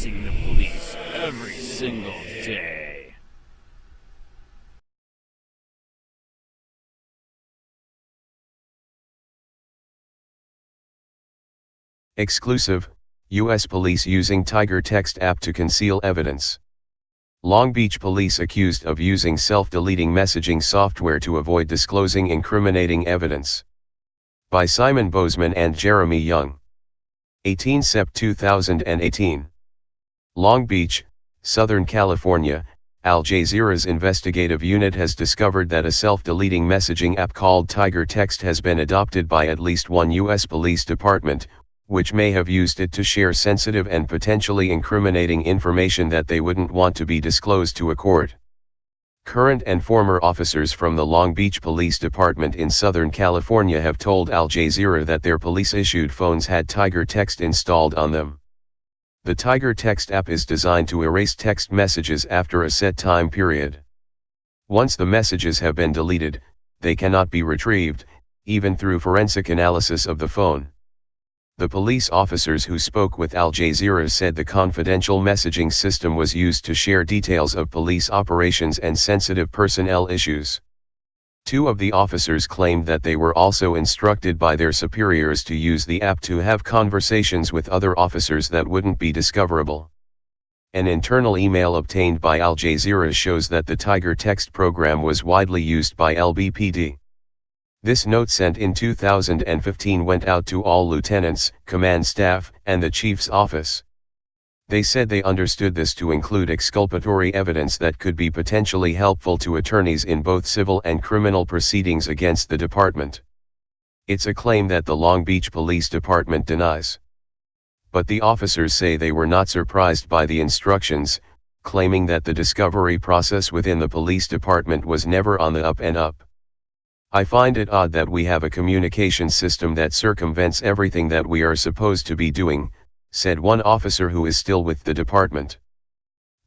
facing the police every single day. Exclusive, U.S. Police using Tiger Text app to conceal evidence. Long Beach police accused of using self-deleting messaging software to avoid disclosing incriminating evidence. By Simon Bozeman and Jeremy Young. 18 Sept 2018. Long Beach, Southern California, Al Jazeera's investigative unit has discovered that a self-deleting messaging app called Tiger Text has been adopted by at least one U.S. police department, which may have used it to share sensitive and potentially incriminating information that they wouldn't want to be disclosed to a court. Current and former officers from the Long Beach Police Department in Southern California have told Al Jazeera that their police-issued phones had Tiger Text installed on them. The Tiger Text app is designed to erase text messages after a set time period. Once the messages have been deleted, they cannot be retrieved, even through forensic analysis of the phone. The police officers who spoke with Al Jazeera said the confidential messaging system was used to share details of police operations and sensitive personnel issues. Two of the officers claimed that they were also instructed by their superiors to use the app to have conversations with other officers that wouldn't be discoverable. An internal email obtained by Al Jazeera shows that the Tiger Text program was widely used by LBPD. This note sent in 2015 went out to all lieutenants, command staff, and the chief's office. They said they understood this to include exculpatory evidence that could be potentially helpful to attorneys in both civil and criminal proceedings against the department. It's a claim that the Long Beach Police Department denies. But the officers say they were not surprised by the instructions, claiming that the discovery process within the police department was never on the up and up. I find it odd that we have a communication system that circumvents everything that we are supposed to be doing, said one officer who is still with the department.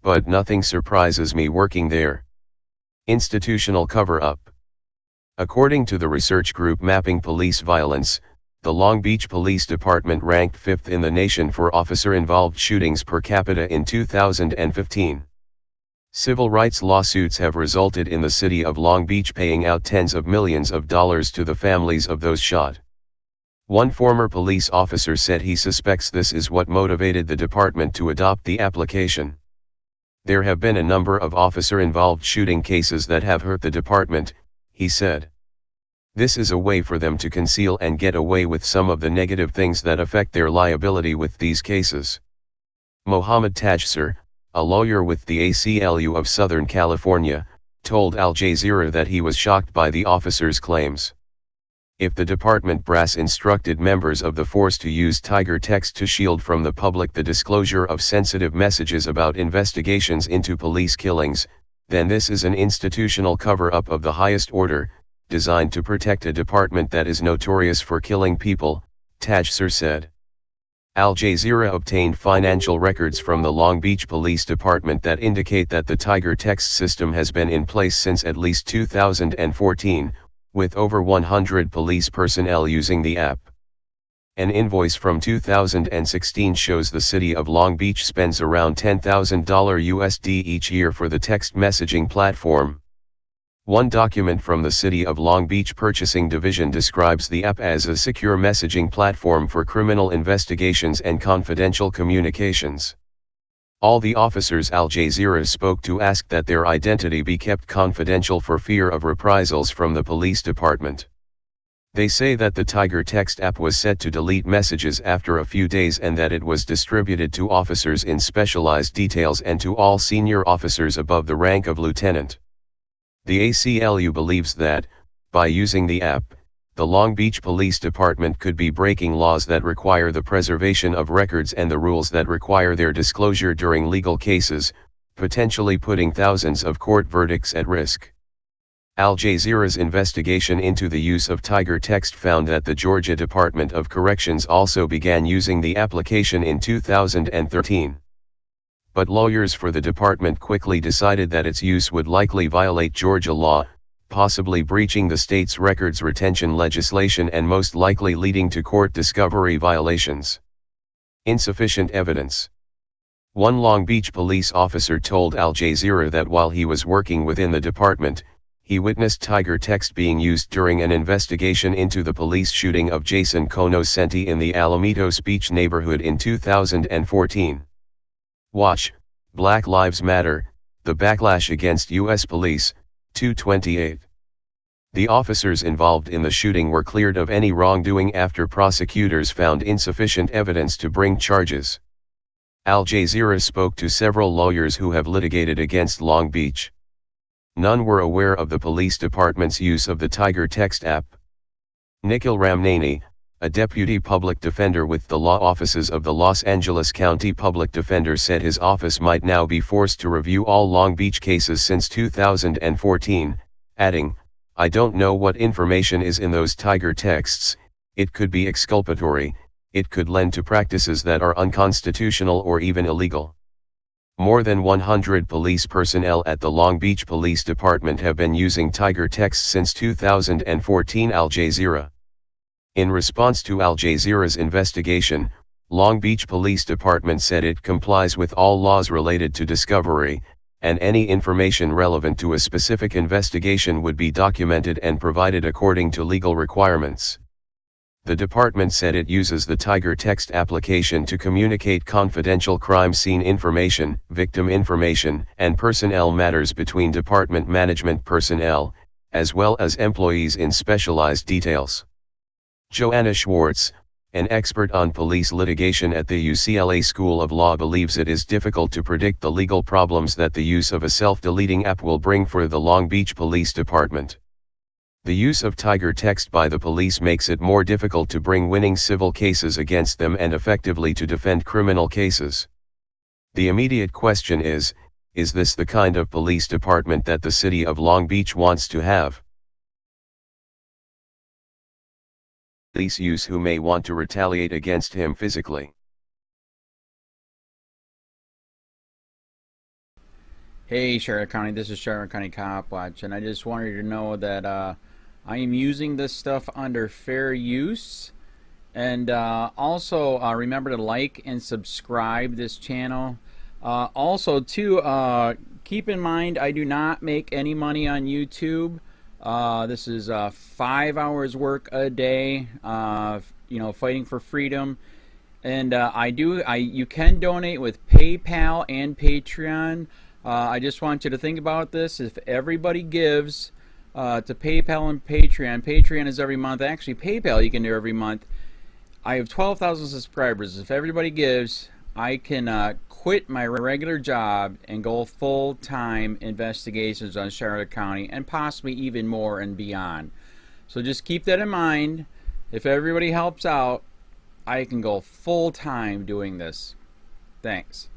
But nothing surprises me working there. Institutional cover-up. According to the research group Mapping Police Violence, the Long Beach Police Department ranked 5th in the nation for officer-involved shootings per capita in 2015. Civil rights lawsuits have resulted in the city of Long Beach paying out tens of millions of dollars to the families of those shot. One former police officer said he suspects this is what motivated the department to adopt the application. There have been a number of officer-involved shooting cases that have hurt the department, he said. This is a way for them to conceal and get away with some of the negative things that affect their liability with these cases. Mohammed Tajsir, a lawyer with the ACLU of Southern California, told Al Jazeera that he was shocked by the officers' claims. If the department brass instructed members of the force to use Tiger Text to shield from the public the disclosure of sensitive messages about investigations into police killings, then this is an institutional cover-up of the highest order, designed to protect a department that is notorious for killing people, Tajsir said. Al Jazeera obtained financial records from the Long Beach Police Department that indicate that the Tiger Text system has been in place since at least 2014, with over 100 police personnel using the app. An invoice from 2016 shows the city of Long Beach spends around $10,000 USD each year for the text messaging platform. One document from the City of Long Beach Purchasing Division describes the app as a secure messaging platform for criminal investigations and confidential communications. All the officers Al Jazeera spoke to asked that their identity be kept confidential for fear of reprisals from the police department. They say that the Tiger Text app was set to delete messages after a few days and that it was distributed to officers in specialized details and to all senior officers above the rank of lieutenant. The ACLU believes that, by using the app, the Long Beach Police Department could be breaking laws that require the preservation of records and the rules that require their disclosure during legal cases, potentially putting thousands of court verdicts at risk. Al Jazeera's investigation into the use of Tiger Text found that the Georgia Department of Corrections also began using the application in 2013. But lawyers for the department quickly decided that its use would likely violate Georgia law, possibly breaching the state's records retention legislation and most likely leading to court discovery violations. Insufficient evidence. One Long Beach police officer told Al Jazeera that while he was working within the department, he witnessed Tiger text being used during an investigation into the police shooting of Jason Conoscenti in the Alamitos Beach neighborhood in 2014. Watch, Black Lives Matter, the backlash against U.S. police, 228. The officers involved in the shooting were cleared of any wrongdoing after prosecutors found insufficient evidence to bring charges. Al Jazeera spoke to several lawyers who have litigated against Long Beach. None were aware of the police department's use of the Tiger text app. Nikhil Ramnani, a deputy public defender with the law offices of the Los Angeles County Public Defender, said his office might now be forced to review all Long Beach cases since 2014, adding, "I don't know what information is in those Tiger texts. It could be exculpatory, it could lend to practices that are unconstitutional or even illegal." More than 100 police personnel at the Long Beach Police Department have been using Tiger texts since 2014. Al Jazeera. In response to Al Jazeera's investigation, Long Beach Police Department said it complies with all laws related to discovery, and any information relevant to a specific investigation would be documented and provided according to legal requirements. The department said it uses the Tiger text application to communicate confidential crime scene information, victim information, and personnel matters between department management personnel, as well as employees in specialized details. Joanna Schwartz, an expert on police litigation at the UCLA School of Law, believes it is difficult to predict the legal problems that the use of a self-deleting app will bring for the Long Beach Police Department. The use of Tiger text by the police makes it more difficult to bring winning civil cases against them and effectively to defend criminal cases. The immediate question is this the kind of police department that the city of Long Beach wants to have? Police use who may want to retaliate against him physically. Hey Charlotte County, this is Charlotte County COPWATCH, and I just wanted you to know that I am using this stuff under fair use. And also remember to like and subscribe this channel. Also too, keep in mind I do not make any money on YouTube. This is 5 hours work a day, you know, fighting for freedom. And you can donate with PayPal and Patreon. I just want you to think about this. If everybody gives to PayPal and Patreon, Patreon is every month. Actually, PayPal you can do every month. I have 12,000 subscribers. If everybody gives, I can quit my regular job and go full-time investigations on Charlotte County and possibly even more and beyond. So just keep that in mind. If everybody helps out, I can go full-time doing this. Thanks.